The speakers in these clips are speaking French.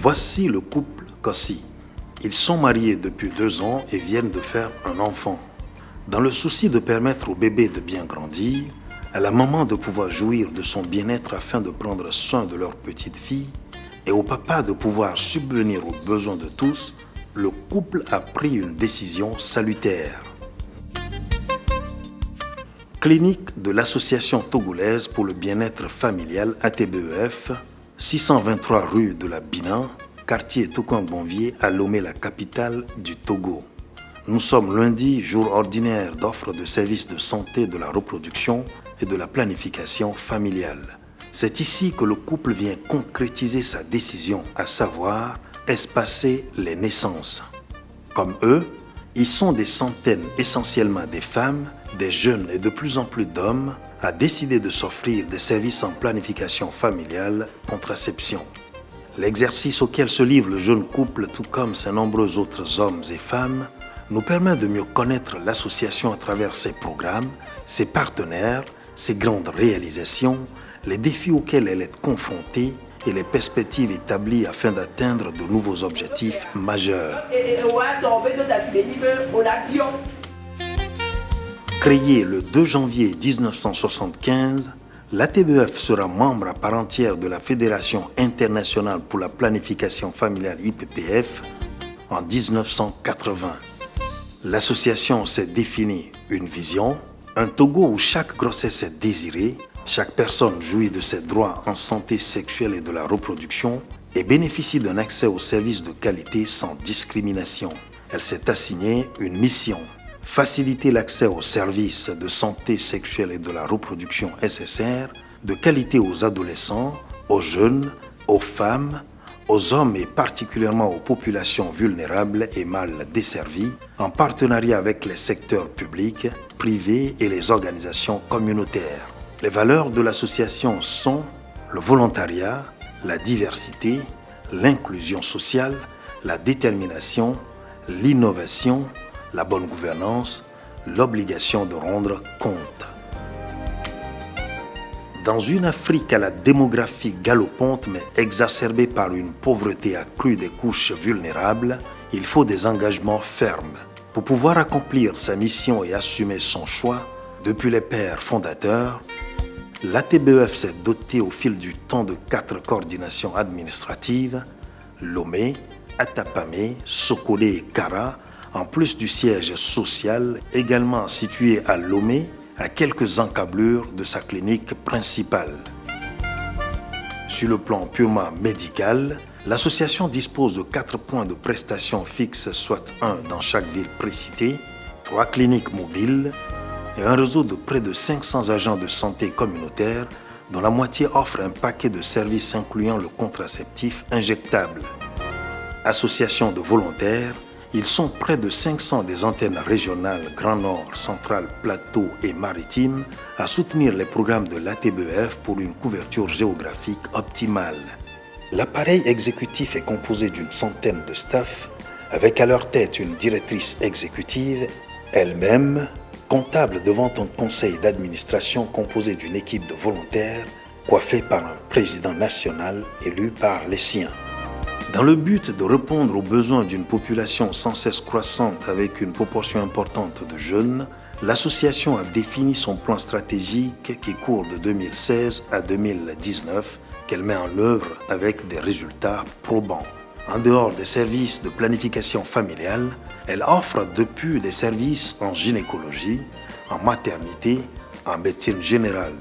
Voici le couple Kossi. Ils sont mariés depuis 2 ans et viennent de faire un enfant. Dans le souci de permettre au bébé de bien grandir, à la maman de pouvoir jouir de son bien-être afin de prendre soin de leur petite fille, et au papa de pouvoir subvenir aux besoins de tous, le couple a pris une décision salutaire. Clinique de l'Association togolaise pour le bien-être familial ATBEF, 623 rue de la Bina, quartier Tokoin-Bonvier à Lomé, la capitale du Togo. Nous sommes lundi, jour ordinaire d'offre de services de santé de la reproduction et de la planification familiale. C'est ici que le couple vient concrétiser sa décision, à savoir espacer les naissances. Comme eux, ils sont des centaines, essentiellement des femmes, des jeunes et de plus en plus d'hommes, à décider de s'offrir des services en planification familiale, contraception. L'exercice auquel se livre le jeune couple, tout comme ses nombreux autres hommes et femmes, nous permet de mieux connaître l'association à travers ses programmes, ses partenaires, ses grandes réalisations, les défis auxquels elle est confrontée et les perspectives établies afin d'atteindre de nouveaux objectifs majeurs. Créée le 2 janvier 1975, l'ATBEF sera membre à part entière de la Fédération internationale pour la planification familiale IPPF en 1980. L'association s'est définie une vision, un Togo où chaque grossesse est désirée, chaque personne jouit de ses droits en santé sexuelle et de la reproduction et bénéficie d'un accès aux services de qualité sans discrimination. Elle s'est assignée une mission, faciliter l'accès aux services de santé sexuelle et de la reproduction SSR de qualité aux adolescents, aux jeunes, aux femmes, aux hommes et particulièrement aux populations vulnérables et mal desservies, en partenariat avec les secteurs publics, privés et les organisations communautaires. Les valeurs de l'association sont le volontariat, la diversité, l'inclusion sociale, la détermination, l'innovation, la bonne gouvernance, l'obligation de rendre compte. Dans une Afrique à la démographie galopante mais exacerbée par une pauvreté accrue des couches vulnérables, il faut des engagements fermes. Pour pouvoir accomplir sa mission et assumer son choix, depuis les pères fondateurs, l'ATBEF s'est dotée au fil du temps de 4 coordinations administratives, Lomé, Atapamé, Sokolé et Kara, en plus du siège social également situé à Lomé, à quelques encablures de sa clinique principale. Sur le plan purement médical, l'association dispose de 4 points de prestation fixes, soit 1 dans chaque ville précitée, 3 cliniques mobiles et un réseau de près de 500 agents de santé communautaire dont la moitié offre un paquet de services incluant le contraceptif injectable. Association de volontaires, ils sont près de 500 des antennes régionales Grand Nord, Central, Plateau et Maritime à soutenir les programmes de l'ATBEF pour une couverture géographique optimale. L'appareil exécutif est composé d'une centaine de staffs, avec à leur tête une directrice exécutive, elle-même comptable devant un conseil d'administration composé d'une équipe de volontaires coiffée par un président national élu par les siens. Dans le but de répondre aux besoins d'une population sans cesse croissante avec une proportion importante de jeunes, l'association a défini son plan stratégique qui court de 2016 à 2019, qu'elle met en œuvre avec des résultats probants. En dehors des services de planification familiale, elle offre depuis des services en gynécologie, en maternité, en médecine générale.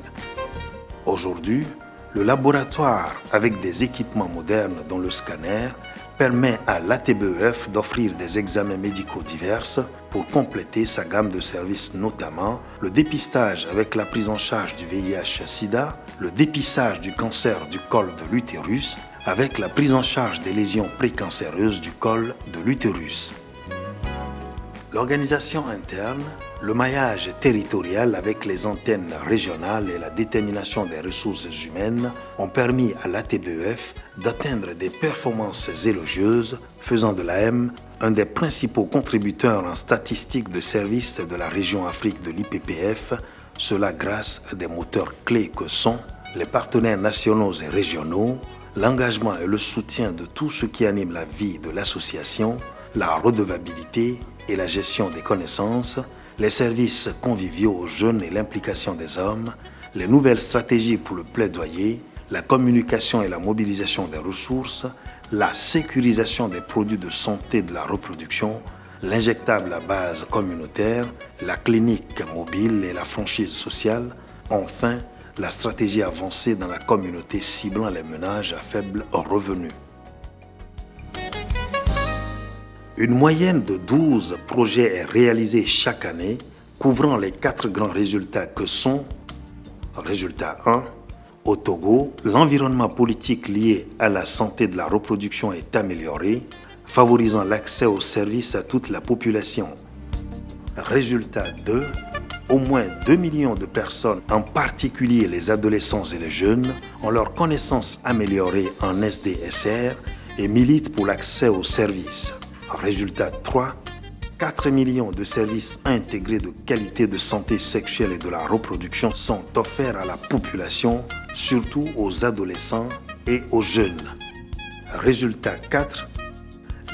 Aujourd'hui, le laboratoire, avec des équipements modernes dont le scanner, permet à l'ATBEF d'offrir des examens médicaux divers pour compléter sa gamme de services, notamment le dépistage avec la prise en charge du VIH-Sida, le dépistage du cancer du col de l'utérus, avec la prise en charge des lésions précancéreuses du col de l'utérus. L'organisation interne, le maillage territorial avec les antennes régionales et la détermination des ressources humaines ont permis à l'ATBEF d'atteindre des performances élogieuses, faisant de l'AM un des principaux contributeurs en statistiques de services de la région Afrique de l'IPPF, cela grâce à des moteurs clés que sont les partenaires nationaux et régionaux, l'engagement et le soutien de tout ce qui anime la vie de l'association, la redevabilité et la gestion des connaissances, les services conviviaux aux jeunes et l'implication des hommes, les nouvelles stratégies pour le plaidoyer, la communication et la mobilisation des ressources, la sécurisation des produits de santé de la reproduction, l'injectable à base communautaire, la clinique mobile et la franchise sociale, enfin, la stratégie avancée dans la communauté ciblant les ménages à faible revenu. Une moyenne de 12 projets est réalisée chaque année, couvrant les 4 grands résultats que sont: résultat 1, au Togo, l'environnement politique lié à la santé de la reproduction est amélioré, favorisant l'accès aux services à toute la population. Résultat 2, au moins 2 millions de personnes, en particulier les adolescents et les jeunes, ont leur connaissance améliorée en SDSR et militent pour l'accès aux services. Résultat 3, 4 millions de services intégrés de qualité de santé sexuelle et de la reproduction sont offerts à la population, surtout aux adolescents et aux jeunes. Résultat 4,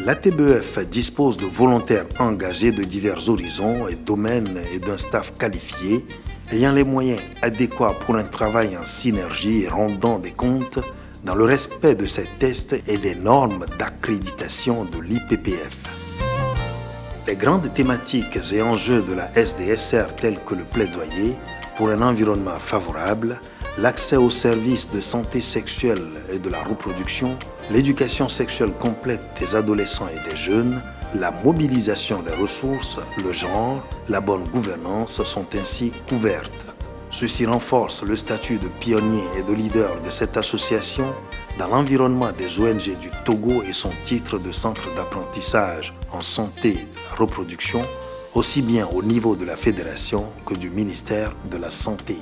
l'ATBEF dispose de volontaires engagés de divers horizons et domaines et d'un staff qualifié, ayant les moyens adéquats pour un travail en synergie et rendant des comptes dans le respect de ces tests et des normes d'accréditation de l'IPPF. Les grandes thématiques et enjeux de la SDSR tels que le plaidoyer pour un environnement favorable, l'accès aux services de santé sexuelle et de la reproduction, l'éducation sexuelle complète des adolescents et des jeunes, la mobilisation des ressources, le genre, la bonne gouvernance sont ainsi couvertes. Ceci renforce le statut de pionnier et de leader de cette association dans l'environnement des ONG du Togo et son titre de centre d'apprentissage en santé et de la reproduction, aussi bien au niveau de la fédération que du ministère de la Santé.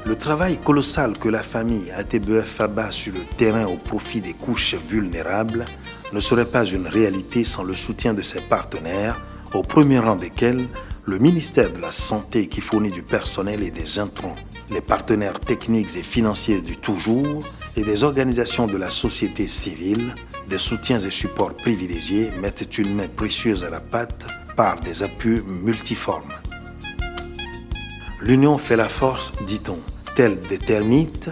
Le travail colossal que la famille ATBEF abat sur le terrain au profit des couches vulnérables ne serait pas une réalité sans le soutien de ses partenaires, au premier rang desquels le ministère de la Santé qui fournit du personnel et des intrants, les partenaires techniques et financiers du toujours et des organisations de la société civile, des soutiens et supports privilégiés mettent une main précieuse à la pâte par des appuis multiformes. L'union fait la force, dit-on. Tels des termites,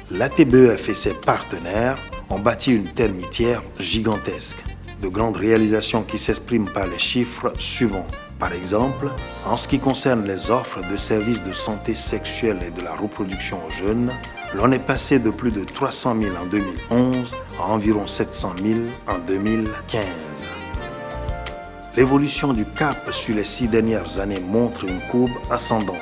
l'ATBEF et ses partenaires ont bâti une termitière gigantesque. De grandes réalisations qui s'expriment par les chiffres suivants. Par exemple, en ce qui concerne les offres de services de santé sexuelle et de la reproduction aux jeunes, l'on est passé de plus de 300 000 en 2011 à environ 700 000 en 2015. L'évolution du CAP sur les 6 dernières années montre une courbe ascendante.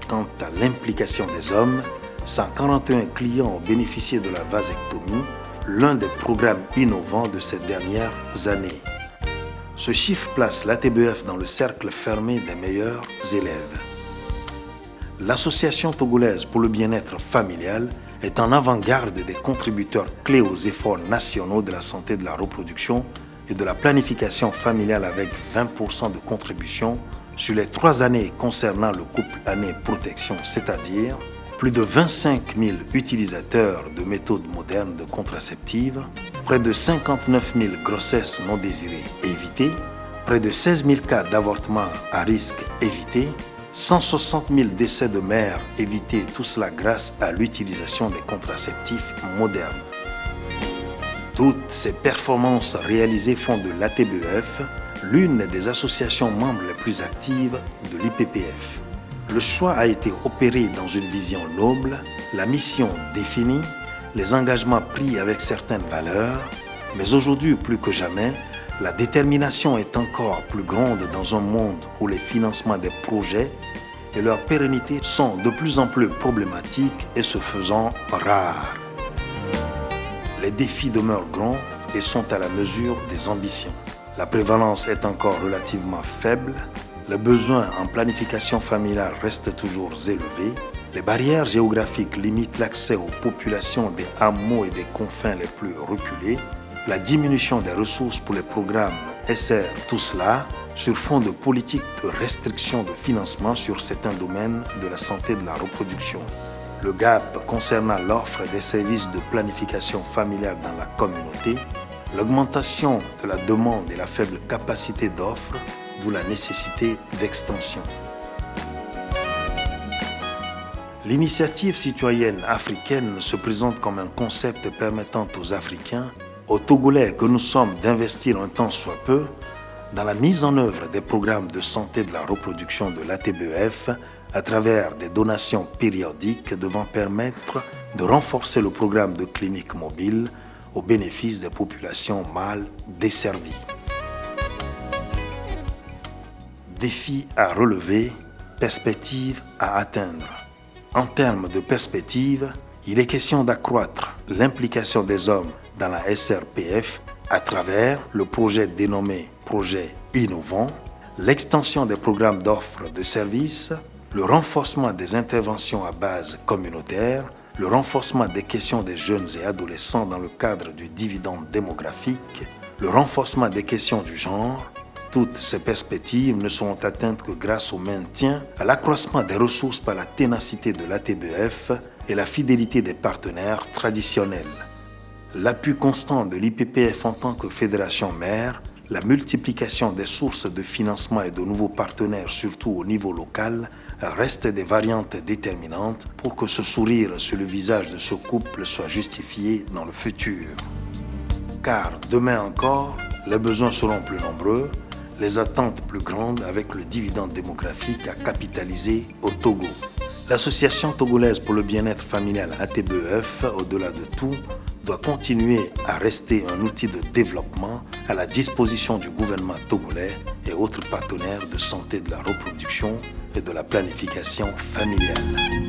Quant à l'implication des hommes, 141 clients ont bénéficié de la vasectomie, l'un des programmes innovants de ces dernières années. Ce chiffre place l'ATBEF dans le cercle fermé des meilleurs élèves. L'Association togolaise pour le bien-être familial est en avant-garde des contributeurs clés aux efforts nationaux de la santé de la reproduction et de la planification familiale avec 20% de contribution sur les 3 années concernant le couple année protection, c'est-à-dire plus de 25 000 utilisateurs de méthodes modernes de contraceptives, près de 59 000 grossesses non désirées évitées, près de 16 000 cas d'avortement à risque évités, 160 000 décès de mères évités, tout cela grâce à l'utilisation des contraceptifs modernes. Toutes ces performances réalisées font de l'ATBEF l'une des associations membres les plus actives de l'IPPF. Le choix a été opéré dans une vision noble, la mission définie, les engagements pris avec certaines valeurs, mais aujourd'hui plus que jamais, la détermination est encore plus grande dans un monde où les financements des projets et leur pérennité sont de plus en plus problématiques et se faisant rares. Les défis demeurent grands et sont à la mesure des ambitions. La prévalence est encore relativement faible, les besoins en planification familiale restent toujours élevés, les barrières géographiques limitent l'accès aux populations des hameaux et des confins les plus reculés, la diminution des ressources pour les programmes SR, tout cela sur fond de politiques de restriction de financement sur certains domaines de la santé de la reproduction. le gap concernant l'offre des services de planification familiale dans la communauté, l'augmentation de la demande et la faible capacité d'offre, d'où la nécessité d'extension. L'initiative citoyenne africaine se présente comme un concept permettant aux Africains, aux Togolais que nous sommes, d'investir un temps soit peu dans la mise en œuvre des programmes de santé de la reproduction de l'ATBEF à travers des donations périodiques devant permettre de renforcer le programme de cliniques mobiles au bénéfice des populations mal desservies. Défis à relever, perspectives à atteindre. En termes de perspective, il est question d'accroître l'implication des hommes dans la SRPF à travers le projet dénommé Projet Innovant, l'extension des programmes d'offres de services, le renforcement des interventions à base communautaire, le renforcement des questions des jeunes et adolescents dans le cadre du dividende démographique, le renforcement des questions du genre. Toutes ces perspectives ne seront atteintes que grâce au maintien, à l'accroissement des ressources par la ténacité de l'ATBEF et la fidélité des partenaires traditionnels. L'appui constant de l'IPPF en tant que fédération mère, la multiplication des sources de financement et de nouveaux partenaires, surtout au niveau local, restent des variantes déterminantes pour que ce sourire sur le visage de ce couple soit justifié dans le futur. Car demain encore, les besoins seront plus nombreux, les attentes plus grandes avec le dividende démographique à capitaliser au Togo. L'Association togolaise pour le bien-être familial ATBEF, au-delà de tout, doit continuer à rester un outil de développement à la disposition du gouvernement togolais et autres partenaires de santé de la reproduction et de la planification familiale.